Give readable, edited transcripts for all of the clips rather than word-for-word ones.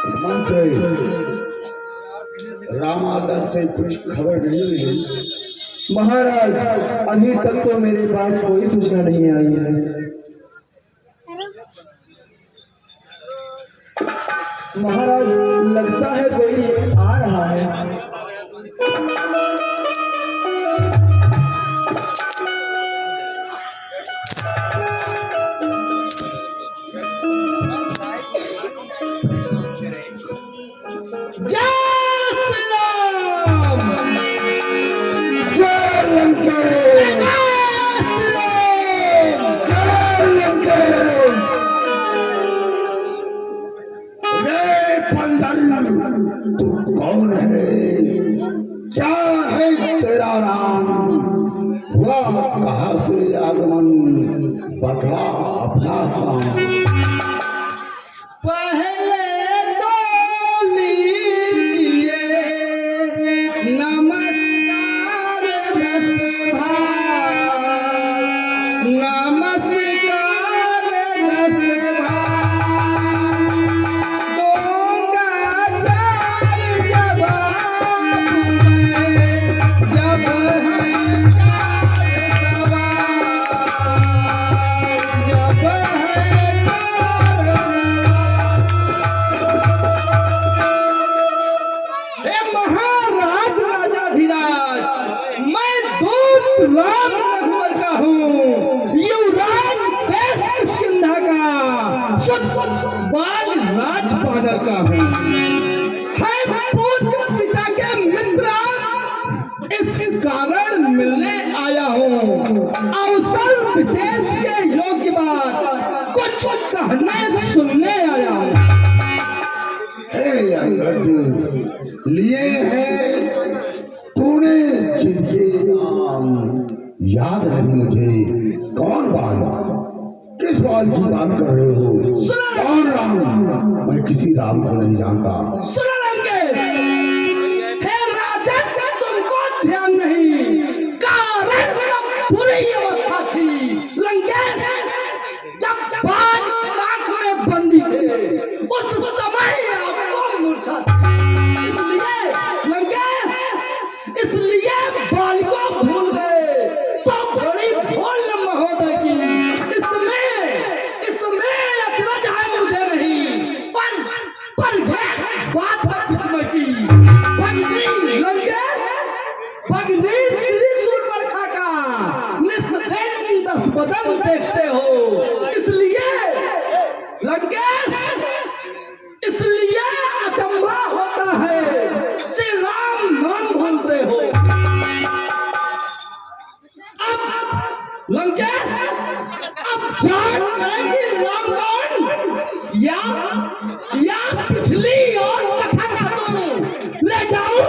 मंत्री रामादर से कुछ खबर नहीं मिली। महाराज, अभी तक तो मेरे पास कोई सूचना नहीं आई है। महाराज, लगता है कोई आ रहा है। तू कौन है? क्या है तेरा नाम? हुआ कहाँ से आगमन? बतला अपना काम। पहले तो लीजिए नमस्कार दस भाई, नमस्कार दस भाई, दूंगा चार जवाब मैं, जब है चार सवाल, जब है चार हे महाराज राजाधिराज, मैं दूत राम रघुवर का हूँ, युवराज देश किष्किंधा का, शुद्ध बाल राज बानर का हूँ। है पूज्य पिता के मित्र, इस कारण मिलने आया हूँ। अवसर विशेष के योग्य बात कुछ कहने सुनने आया हूँ। हे अंगद, लिए हैं तूने जिनके नाम याद नहीं मुझे। कौन बाल? किस बाल की बात कर रहे हो? कौन राम? मैं किसी राम को नहीं जानता। सुनो लंकेश, हे राजन, तुमको ध्यान नहीं, कारण बुरी अवस्था थी। लंकेश जब बाल आंख में बंदी थे, उस समय आपको मूर्छा थी। इसलिए लंकेश, इसलिए बाल को भूल गए। तो बड़ी भूल महोदय की इसमें अचरज है मुझे नहीं, पर बात है विस्मय की। भगनी लंकेश, भगनी श्री सूर्पणखा का निस्तेज 10 बदन देखते हो। इसलिए लंकेश, इसलिए अचंभा होता है, श्री राम नाम भूलते हो। अब लंकेश, अब जान करेंगे राम कौन, या पिछली और कथा का तुम ले जाऊं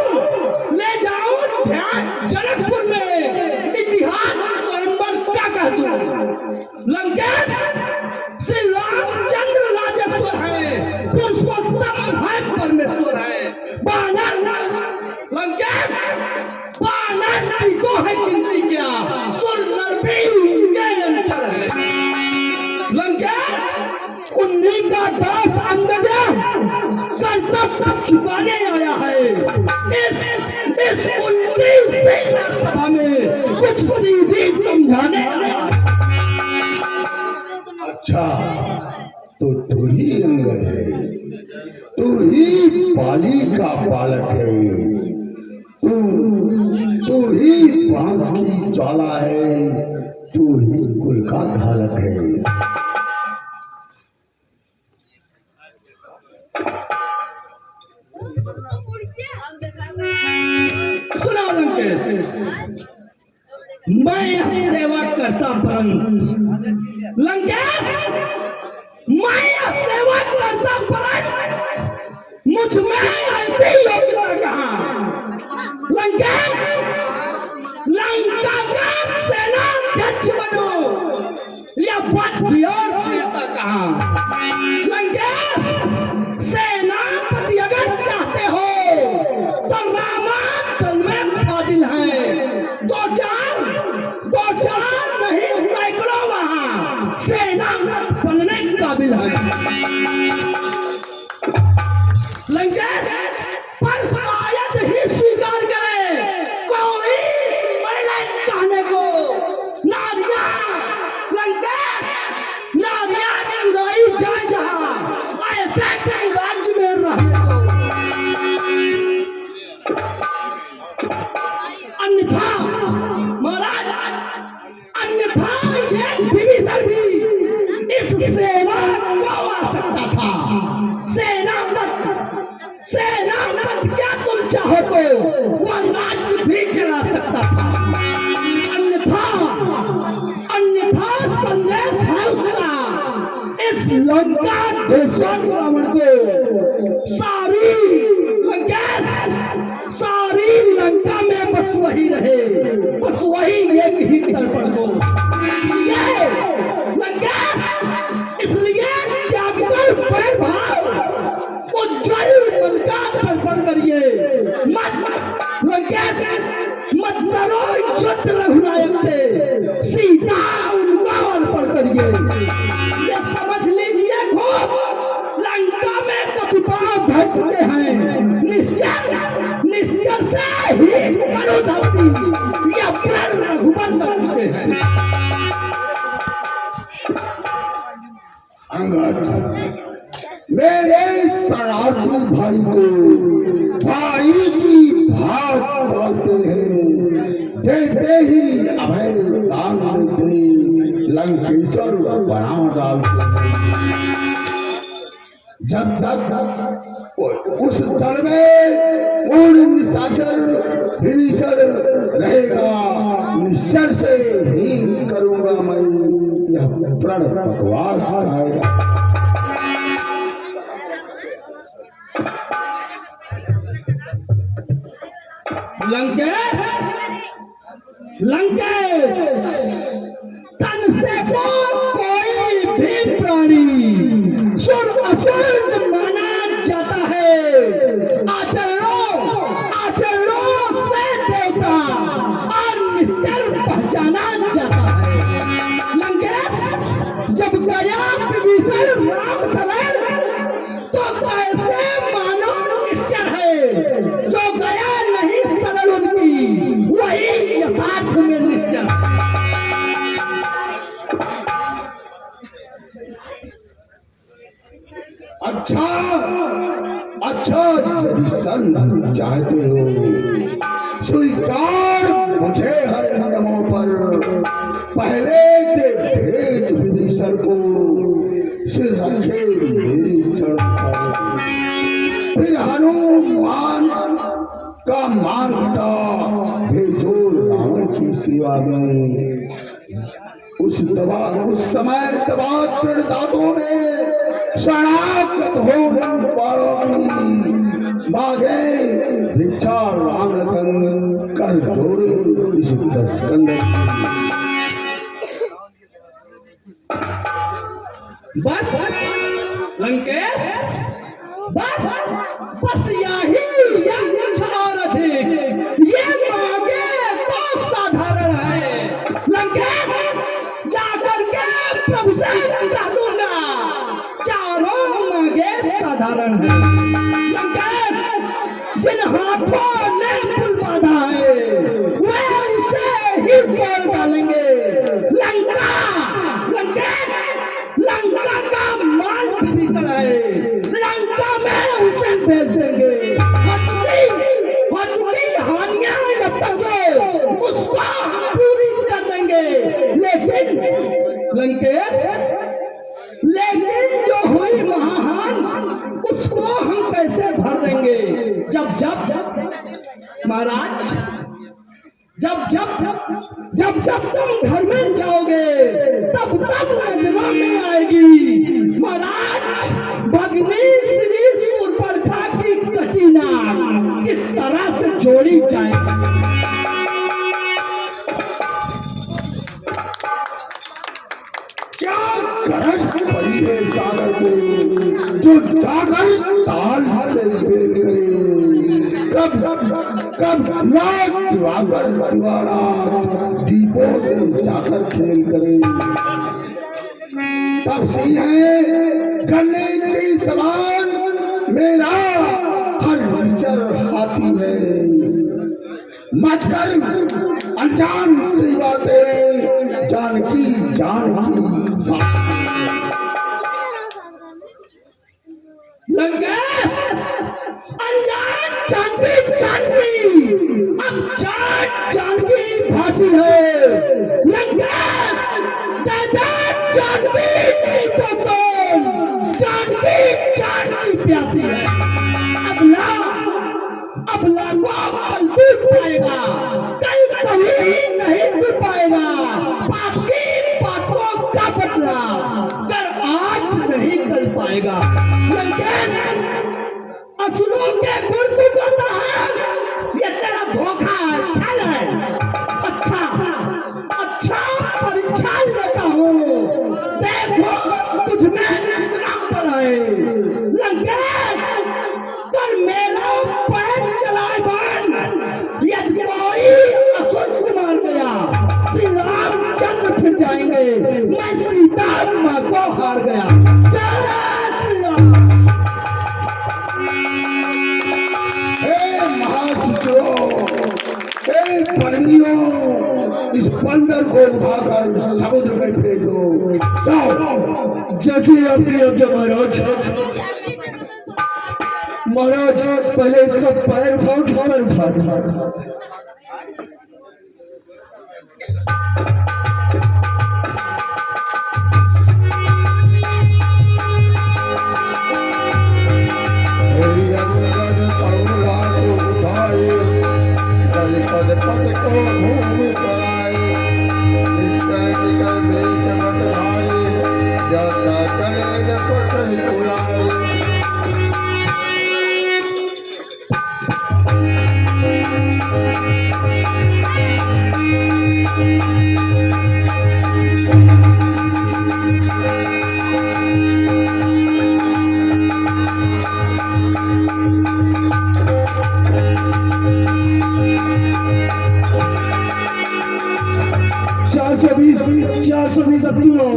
ध्यान जनकपुर में, इतिहास स्वयंवर क्या कह दूं। लंकेश, श्री रामचंद्र राजेश्वर है, पुरुषोत्तम है, परमेश्वर है। बानर लंकेश, बानर को है गिनती क्या, सुर नरपी उनके अंचल है। लंकेश, उन्हीं का दास अंगजा कर्तव्य चुकाने आया है। इस उल्टी सेना सभा में कुछ सीधी समझाने आया है। अच्छा, तो तू ही अंगद है, तू ही पाली का बालक है, तू ही बांस की ज्वाला है, तू ही कुल का घालक है। सुना लंकेश, मैं यह सेवा करता परंतु लंकेश, मैं यह सेवा करता परंतु मुझ में ऐसी योग्यता कहाँ। लंकेश, लंका का सेनाध्यक्ष बनो या पद और वीरता कहाँ। लंकेश, सेनापति अगर चाहते हो तो रामांचल में फादिल है। दो चार नहीं, सैकड़ों वहां सेना चाहो तो वह राज्य भी चला सकता था, अन्यथा अन्यथा संदेश है उसका इस लंका देशों रावण को सारी लंका में बस वही रहे, बस वही एक ही तर्पण को। इसलिए त्याग कर वैरभाव उज्जवल मन का तर्पण करिए, मत करो युद्ध रघुनायक से, सीधा उनका अर्पण करिए। ये समझ लीजिए खूब, लंका में कपिपाव धर चुके हैं, निश्चर से ही करो धरती, ये प्रण रघुपत कर चुके हैं। अंगद, मेरे शरारती भाई को भाई की भाग पालते हैं, देते ही अभय दान देते लंकेश्वर बना डालते हैं। जब तक उस दल में पूर्ण निशाचर विभीषण रहेगा, निश्चर से ही करूंगा मैं यह प्रण बकवास आएगा। लंकेश तन से कोई भी प्राणी सुर असुर माना जाता है, आचरणों से देवता और निश्चर पहचाना जाता है। लंकेश जब गया विभीषण राम शरण, तो कैसे मानो निश्चर है, जो गया नहीं शरण उनकी वही यथार्थ में निश्चर। अच्छा यदि संग चाहते हो, स्वीकार मुझे हर नियमों पर। पहले दे भेज विभीषण को, सिर रखे मेरी चरण पर। फिर हनुमान का मान हटा, भेजो रावण की सेवा में। उस समय दबा दांतों में शरणागत हो मांगे भिक्षा राम लखन, कर जोड़े इस दशरथ। बस लंकेश, बस यही या कुछ और अधिक ये मांगे तो साधारण है। लंकेश जाकर के प्रभु से कह दूंगा, चारों मांगे साधारण है। लंकेश जिन हाथों ने पुल बांधा है वे उसे ही तोड़ डालेंगे। लंका का माल विभीषण है, लंका में उसे भेज देंगे। हटुकी हानियां जब तक उसको पूरी कर देंगे। लेकिन लंकेश, जो हुई महान उसको हम कैसे भर देंगे? जब महाराज, जब तुम घर में जाओगे तब नजरों में आएगी महाराज भगनी श्री सूर्पणखा की कटीना किस तरह से जोड़ी जाएगी। क्या गरज पड़ी है सागर को, जो जाकर ताल से खेल करे। कब लाख दिवाकर दीवाना दीपों से जाकर खेल करे। तब सिंह गन्ने की समान मेरा हर निश्चर हाथी है। मत कर अनजान सी बातें, जानकी लंकेश अनजान जानकी अब जानकी फांसी है। लंकेश जानकी नहीं तो सुन, जानकी प्यासी है। अब ला को टूट पाएगा, कल कभी नहीं टूट पाएगा। पाप की बातों का बदला कर आज नहीं कल पाएगा। लंकेश, असुरों के गुण तू कहता है, ये तेरा धोखा अच्छा है। अच्छा परीक्षा लेता हूँ, देखो तुझमें कितना बल है। लंकेश, पर मेरा पैर चलाए बन, यदि कोई असुर मार गया, श्री रामचंद्र फिर जाएंगे, मैं सीता माँ को हार गया। जय श्री राम। हे महाशत्रुओं, हे परमियों, इस बंदर को उठाकर समुद्र में फेंको। जाओ। जैसे आपकी आज्ञा महाराज। महाराज पहले इसका पैर उठाओ कि सर उठा दो? चार सौ बीस अब तुम हो।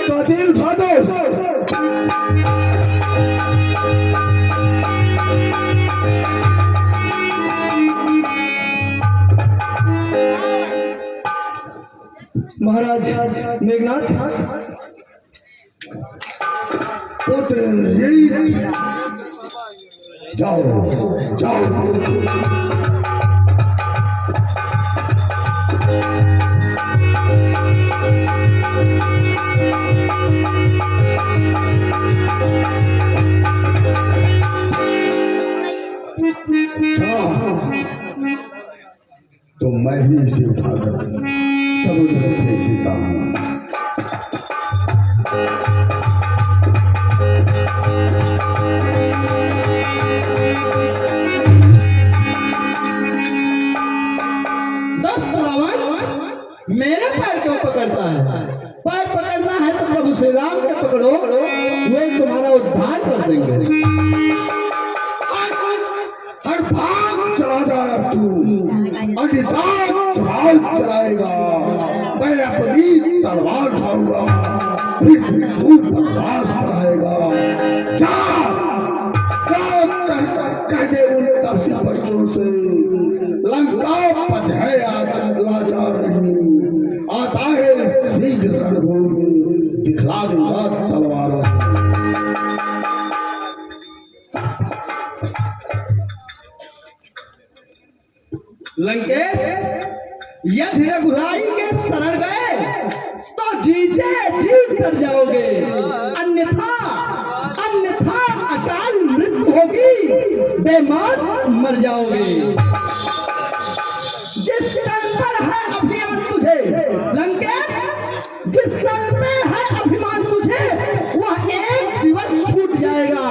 कातिल उठा दो। महाराज मेघनाथ, पुत्र जाओ जाओ। तो मैं ही इसे उठाकर समुद्र में फेंक देता हूँ। मेरे पैर क्यों पकड़ता है? पैर पकड़ना है तो प्रभु श्री राम के पकड़ो, वे तुम्हारा उद्धार कर देंगे। भाग चला जाए तू, अधिकार चढ़ाव चलाएगा। मैं अपनी तलवार उठाऊंगा, फिर तू बकवास बढ़ाएगा। जा कह दे उन तपसी बच्चों से, लंका पथ है लाचार नहीं, आता है शीघ्र रणभूमि में, दिखला देगा तलवारों। लंकेश, यदि रघुराई के शरण गए तो जीते जीत कर जाओगे, अन्यथा अकाल मृत्यु होगी, बेमौत मर जाओगे। जिस तन पर है अभिमान तुझे लंकेश, जिस तन पे है अभिमान तुझे, वह एक दिवस छूट जाएगा।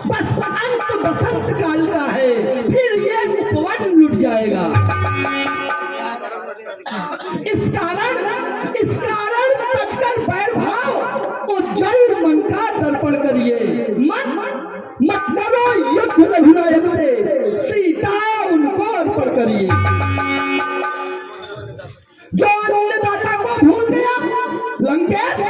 बस अंत बसंत काल का है, फिर ये स्वर्ण लुट जाएगा। इस कारण तजकर बैर भाव उज्जवल मन का दर्पण करिए। मत करो युद्ध रघुनायक से, सीता उनको अर्पण करिए। जो अन्नदाता को भूल गया लंकेश,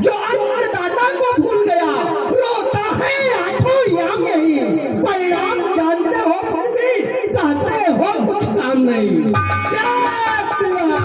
जो अन्नदाता को भूल गया, रोता है आठों याम यही। परिणाम जानते हो फिर भी कहते हो कुछ काम नहीं। जय श्री राम।